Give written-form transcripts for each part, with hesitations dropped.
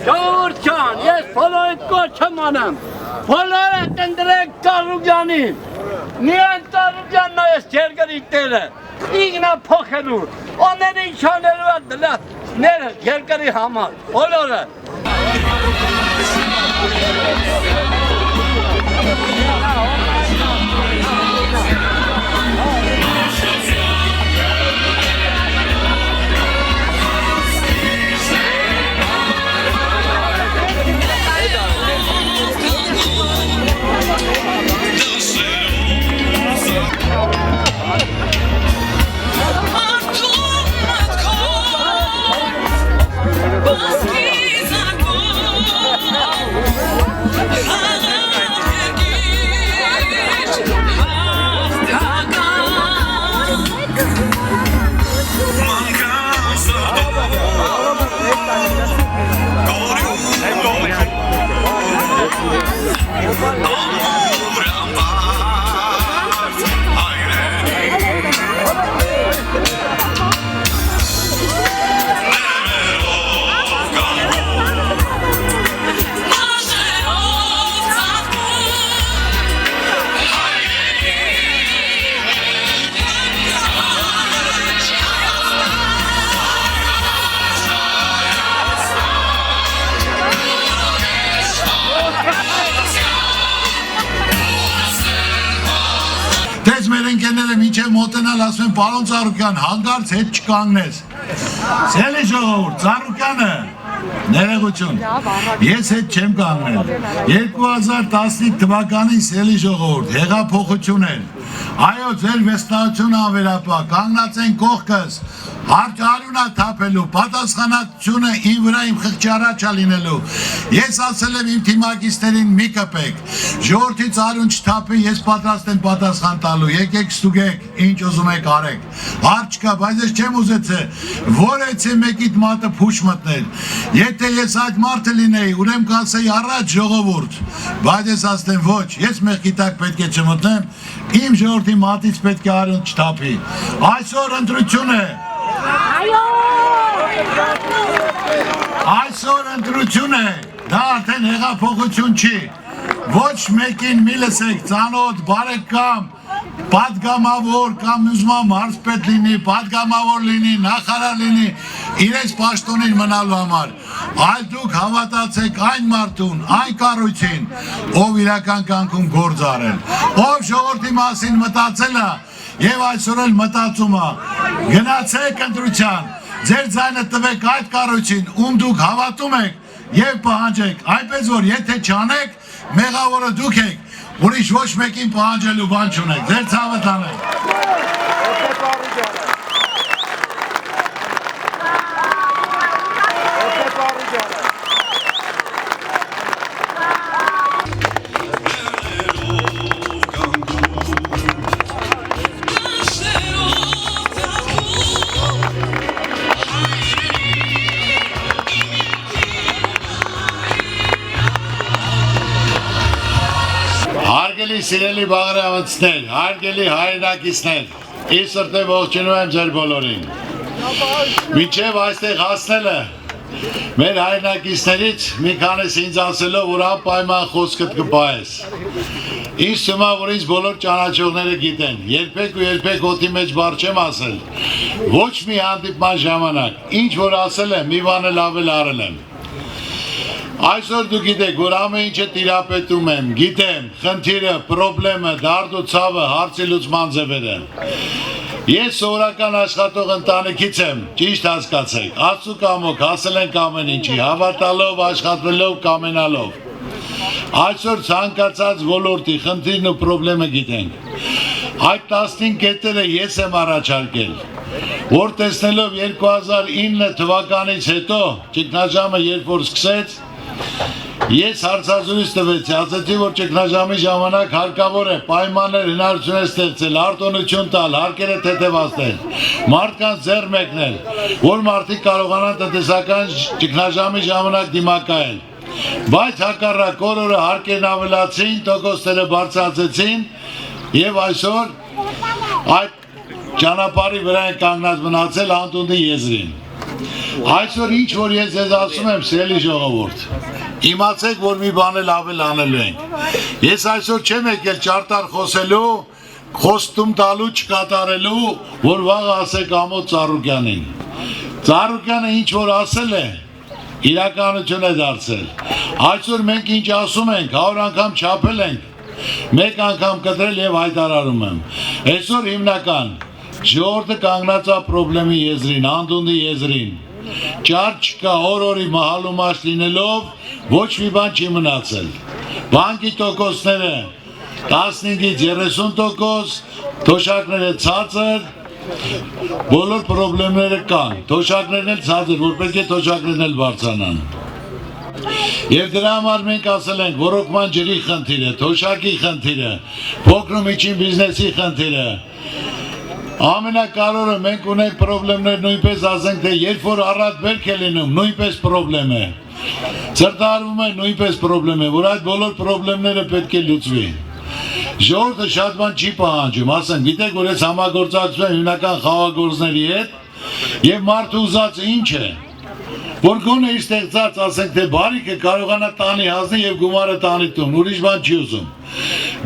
Ժողովուրդ ջան, ես բոլորիդ կոչ եմ անում, բոլորը կընտրեք Ծառուկյանին, միայն Ծառուկյանն է այս երկրի տերը, ինքն է փոխելու, օները իշխանելու է դլա երկրի համար, բոլորը։ Մինչև մոտենալ ասում են պարոն Ծառուկյան, հանկարծ հետ չկանգնես։ Ցելի ժողովուրդ, Ծառուկյանը, ներողություն, ես հետ չեմ կանգնել։ 2015 թվականին ցելի ժողովուրդ, հեղափոխություն էր։ Այո, ձեր վստահությունը անվերապահ, կանգնած են կողքս, հարճարունա թափելու, պատասխանատվությունը իմ վրա իմ խղճի առաջ լինելու։ Ես ասել եմ իմ թիմակիցներին մի կպեք, ժողովրդի ծառուն չթափի, ես պատրաստ եմ պատասխան տալու, եկեք ստուգեք, ինչ ուզում եք արեք։ Հարց չկա, բայց ես չեմ ուզեցել, որեցի մեկիդ մատը փուշ մտնել։ Եթե ես այդ մարդը լինեի, ուրեմն կասեի առաջ ժողովուրդ, բայց ես ասեմ ոչ, ես մեղքի տակ պետք է չմտնեմ, իմ ժողովրդի մատից պետք է արյուն չթափի։ Այսօր ընտրություն է։ Այսօր ընտրություն է, դա արդեն հեղափոխություն չի, ոչ մեկին մի լսեք, ծանոթ, բարեկամ, պատգամավոր կամ ուզում մարզպետ լինի, պատգամավոր լինի, նախարար լինի, իրենց պաշտոնին մնալու համար, այլ դուք հավատացեք այն մարդուն, այն կառույցին, ով իրական կյանքում գործ արել, ով ժողովրդի մասին մտածել է եւ այսօր էլ մտածում է, գնացեք ընտրության, ձեր ձայնը տվեք այդ կառույցին, ում դուք հավատում եք եւ պահանջեք, այնպես որ եթե չանեք, մեղավորը դուք եք, ուրիշ ոչ մեկին պահանջելու բան չունեք, ձեր ցավը տանեք։ Հարգելի սիրելի բաղրամիցներ, հարգելի հայրենակիցներ, իսրտե ողջունում եմ ձեր բոլորին։ Մինչև այստեղ հասնելը մեր հայրենակիցներից մի քանիս ինձ ասելով, որ անպայման խոսքդ կպահես։ Ինձ թվում է, որ ինձ բոլոր ճանաչողները գիտեն, երբեք ու երբեք օդի մեջ բառ չեմ ասել, ոչ մի հանդիպման ժամանակ, ինչ որ ասել եմ, մի բան էլ ավել արել եմ։ Այսօր դու գիտեք, որ ամեն ինչը տիրապետում եմ, գիտեմ, խնդիրը, պրոբլեմը, դարդու ցավը, հարցի լուծման ձևերը։ Ես սովորական աշխատող ընտանիքից եմ, ճիշտ հասկացեք, Աստծու կամոք հասել ենք ամեն ինչի, հավատալով, աշխատելով, կամենալով։ Այսօր ցանկացած ոլորտի խնդիրն ու պրոբլեմը գիտենք։ Այդ 15 կետերը ես եմ առաջարկել, որ տեսնելով 2009 թվականից հետո, ճգնաժամը երբ որ սկսեց, ես հարցազրույց տվեցի, ասեցի, որ ճգնաժամի ժամանակ հարկավոր է պայմաններ հնարավորություններ ստեղծել, արտոնություն տալ, հարկերը թեթևացնել, մարդկանց ձեռ մեկնել, որ մարդիկ կարողանան տնտեսական ճգնաժամի ժամանակ դիմակայել։ Բայց հակառակ օրը հարկերն ավելացին, տոկոսները բարձրացեցին եւ այսօր այդ ճանապարհի վրա են կանգնած մնացել անդունդի եզրին։ Այսօր ինչ որ ես ձեզ ասում եմ, սիրելի ժողովուրդ, իմացեք, որ մի բան էլ ավել անելու ենք։ Ես այսօր չեմ եկել ճարտար խոսելու, խոստում տալու, չկատարելու, որ վաղ ասեք Ամոթ Ծառուկյանին։ Ծառուկյանը ինչ որ ասել է, իրականություն է դարձել։ Այսօր մենք ինչ ասում ենք, 100 անգամ չափել ենք, մեկ անգամ կտրել եւ հայտարարում եմ։ Այսօր հիմնական ժողովուրդը կանգնած է խնդրի եզրին, անդունդի եզրին։ Ճար չկա, օր-օրի մահալումաշ լինելով ոչ մի բան չի մնացել։ Բանկի տոկոսները 15-ից 30%, թոշակները ցածր, բոլոր խնդիրները կան, թոշակներն էլ ցածր, որ պետք է թոշակներն էլ բարձրանան։ Եվ դրա համար մենք ասել ենք, ոռոգման ջրի խնդիրը, թոշակի խնդիրը, փոքր ու միջին բիզնեսի խնդիրը։ Ամենակարևորը մենք ունենք խնդիրներ, նույնպես ասենք, թե երբ որ առատ բերք է լինում, նույնպես խնդիր է։ Ծրտարվում է նույնպես խնդիր է, որ այդ բոլոր խնդիրները պետք է լուծվի։ Ժողովուրդը շատ բան չի պահանջում, ասենք, գիտեք, որ ես համագործակցում եմ հիմնական խաղաղագործների հետ, եւ մարդը ուզածը ինչ է, որ գոնե իր ստեղծած, ասենք, թե բարիքը կարողանա տանի հասնել եւ գումարը տանի տուն, ուրիշ բան չի ուզում։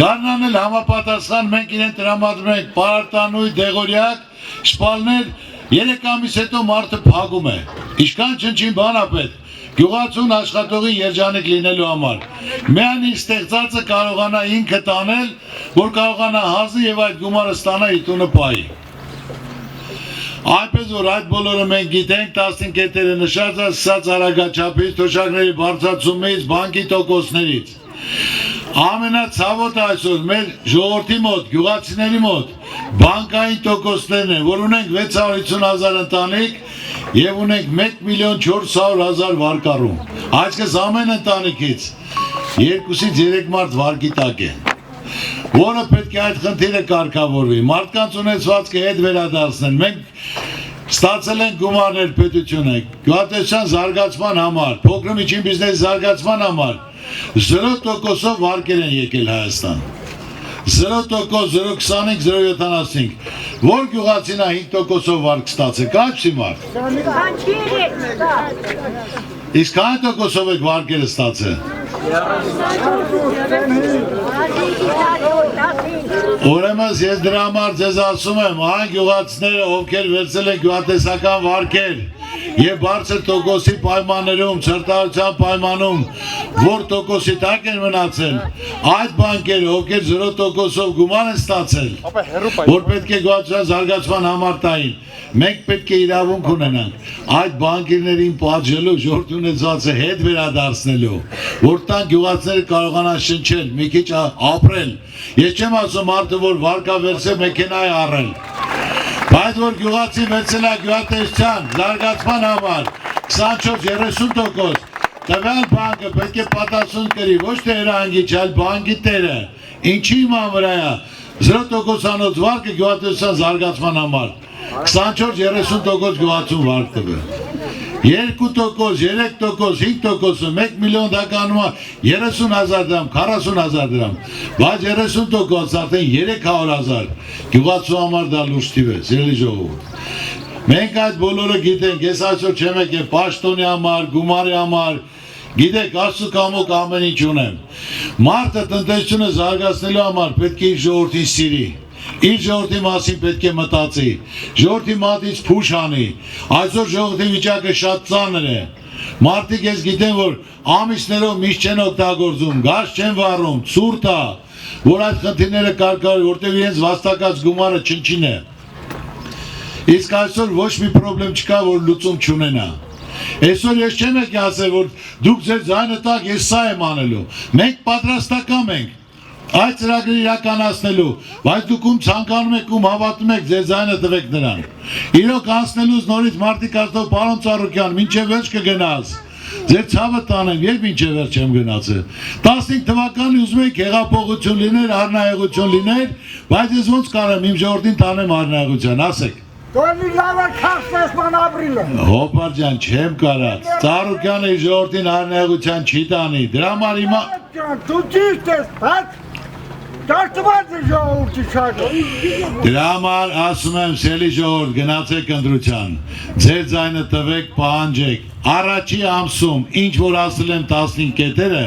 Գարնան էլ համապատասխան մենք իրեն տրամադրում ենք պարարտանույթ, դեղորյակ, շպալներ, 3 ամիս հետո մարդը փակում է։ Ինչքան չնչին բան է պետք։ Գյուղացուն աշխատողի երջանիկ լինելու համար։ Միայն իր ստեղծածը կարողանա ինքը տանել, որ կարողանա հասնել եւ այդ գումարը ստանա իր տունը պահի։ Այնպես որ այդ բոլորը մենք գիտենք, 15 կետերը նշած է, սկսած արագաչափից, թոշակների բարձրացումից, բանկի տոկոսներից։ Ամենացավոտը այսօր մեր ժողովրդի մոտ, գյուղացիների մոտ բանկային տոկոսներն են, որ ունենք 650,000 ընտանիք եւ ունենք 1,400,000 վարկառու։ Այսինքն ամեն ընտանիքից 2-ից 3 մարդ վարկի տակ է, որը պետք է այդ խնդիրը կարգավորվի, մարդկանց ունեցվածքը հետ վերադարձնել։ Մենք ստացել ենք գումարներ պետությունը, գյուղատնտեսության զարգացման համար, փոքր ու միջին բիզնեսի զարգացման համար 0%-ով վարկեր են եկել Հայաստան։ 0%, 0.25, 0.75, որ գյուղացին է 5%-ով վարկ ստացել, կայպսի մարդ։ Իսկ այն տոկոսով եք վարկերը ստացել։ Ուրեմն ես դրա համար ձեզ ասում եմ, այն գյուղացիները, ովքեր վերցել են գյուղատնտեսական վարկեր եւ բարձր տոկոսի պայմաններում, ծրտարության պայմանում, որ տոկոսի տակ են մնացել, այդ բանկերը, ովքեր 0%-ով գումար են ստացել, որ պետք է գյուղատնտեսության զարգացման համար տային, մենք պետք է իրավունք ունենանք այդ բանկերներին պատժելու, ժողովուրդ ունեցվածը հետ վերադարձնելու, որ տան գյուղացիները կարողանան շնչել, մի քիչ ապրել։ Ես չեմ ասում մարդը, որ վարկա վերցել մեքենա է առել, բայց որ գյուղացի վերցել է գյուղատնտեսության զարգացման համար 24-30%, տվյալ բանկը պետք է պատասխան կրի, ոչ թե հրահանգիչ, այլ բանկի տերը, ինչի հիման վրա է 0%-անոց վարկը գյուղատնտեսության զարգացման համար 24-30% գյուղացուն վարկ տվե։ 2%, 3%, 5%-ը 1 միլիոն դականում է 30,000 դրամ, 40,000 դրամ, բայց 30% արդեն 300,000 գյուղացու համար դա լուրջ թիվ է, սիրելի ժողովուրդ։ Մենք այդ բոլորը գիտենք, ես այսօր չեմ եկել պաշտոնի համար, գումարի համար, գիտեք, Աստծո կամոք ամեն ինչ ունեմ։ Մարդը տնտեսությունը զարգացնելու համար պետք է իր ժողովրդին սիրի։ Իր ժողովրդի մասին պետք է մտածի, ժողովրդի մատից փուշ անի, այսօր ժողովրդի վիճակը շատ ծանր է, մարդիկ ես գիտեմ, որ ամիսներով միշտ չեն օգտագործում, գազ չեն վառում, ցուրտ է, որ այդ խնդիրները կարգավորվի, որտեղ իրենց վաստակած գումարը չնչին է, իսկ այսօր ոչ մի խնդրեմ չկա, որ լուծում չունենա։ Այսօր ես չեմ եկել ասել, որ դուք ձեր ձայնը տաք, ես սա եմ անելու, մենք պատրաստական ենք այդ ծրագրը իրականացնելու, բայց դուք ում ցանկանում եք, ում հավատում եք, ձեր ձայնը տվեք նրան։ Իրոք անցնելուց նորից մարդիկ ասելով, պարոն Ծառուկյան, մինչև վերջ կգնաս, ձեր ցավը տանեմ, երբ մինչև վերջ եմ գնացել։ 15 թվականի ուզում եք հեղափոխություն լիներ, առնայողություն լիներ, բայց ես ոնց կարեմ իմ ժողովրդին տանեմ առնայողության, ասեք։ Հոպար ջան, չեմ կարած, Ծառուկյանը իր ժողովրդին առնայողության չի տանի, դրա համար հիմա Դաշտված է ժողովուրդի շարքը։ Դրա համար ասում եմ սելի ժողովուրդ գնացեք ընտրության, ձեր ձայնը տվեք, պահանջեք, առաջի ամսում ինչ որ ասել են 15 կետերը,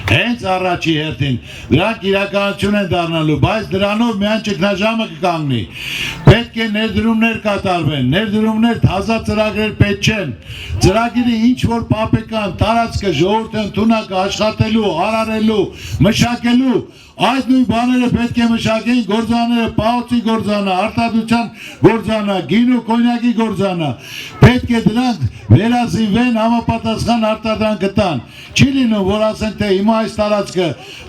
հենց առաջի հերթին, դրանք իրականություն են դառնալու, բայց դրանով միայն ճգնաժամը կկանգնի, պետք է ներդրումներ կատարվեն, ներդրումներ հազար ծրագրեր պետք չեն, ծրագիրը ինչ որ պապեկան, տարածքը ժողովուրդը ընդունակ աշխատելու, արարելու, մշակելու, այդ նույն բաները պետք է մշակեն, գործաները, պահոցի գործանա, արտադրության գործանա, գինու կոնյակի գործանա, պետք է դրանք վերազինվեն, համապատասխան արտադրանք տան, չի լինում, որ ասեն, թե հիմա այս տարածքը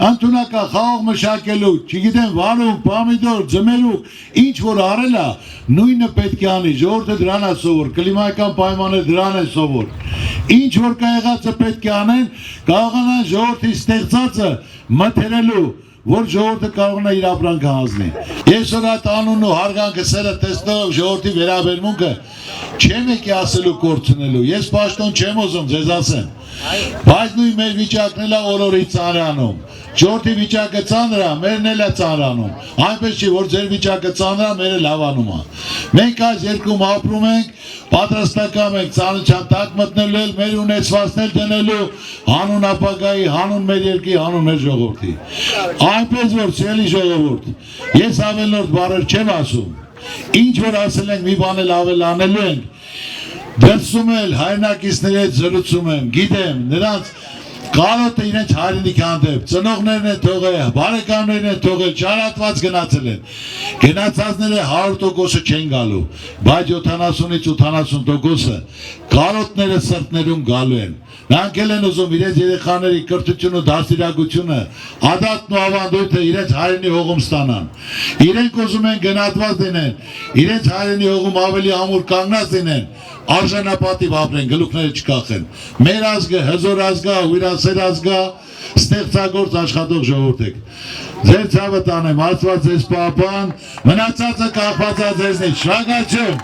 ընդունակա խաղող մշակելու, չգիտեմ, վարուկ, պամիդոր, ձմերուկ, ինչ որ արել է, նույնը պետք է անի, ժողովուրդը դրան է սովոր, կլիմայական պայմանները դրան է սովոր, ինչ որ կա եղածը պետք է անեն, կարողանան ժողովրդի ստեղծածը մթերելու, որ ժողովուրդը կարողանա իր ապրանքը հանձնի։ Ես որ այդ անունն ու հարգանքը սերը տեսնելով ժողովրդի վերաբերմունքը չեմ եկի ասելու կորցնելու, ես պաշտոն չեմ ուզում ձեզ ասեմ, բայց նույն մեր վիճակն էլ է օրորի ծանրանում, ժողովրդի վիճակը ծանր է, մերն էլ է ծանրանում, այնպես չի, որ ձեր վիճակը ծանր է, մերը լավանում է։ Մենք այս երկրում ապրում ենք, պատրաստական ենք ծանրության տակ մտնելու, մեր ունեցվածքներ դնելու, հանուն ապագայի, հանուն մեր երկրի, հանուն մեր ժողովրդի։ Այնպես որ սելի ժողովուրդ, ես ավելորդ բառեր չեմ ասում, ինչ որ ասել ենք մի բան էլ ավել անելու ենք, դրսում էլ հայրենակիցների հետ զրուցում եմ, գիտեմ, նրանց կարոտը իրենց հայրենիքի հանդեպ, ծնողներն են թողել, բարեկամներն են թողել, չարատված գնացել են, գնացածները 100%-ը չեն գալու, բայց 70-ից 80%-ը կարոտները սրտներում գալու են, նրանք էլ են ուզում իրենց երեխաների կրթությունը, դաստիարակությունը, ադատն ու ավանդույթը իրենց հայրենի հողում ստանան, իրենք ուզում են գնահատված լինեն, իրենց հայրենի հողում ավելի ամուր կանգնած լինեն, արժանապատիվ ապրեն, գլուխները չկախեն, մեր ազգը հզոր ազգ է, հյուրասեր ազգ է, ստեղծագործ աշխատող ժողովուրդ եք, ձեր ցավը տանեմ, Աստված ձեզ պահապան, մնացածը կախված է ձեզնից, շնորհակալություն։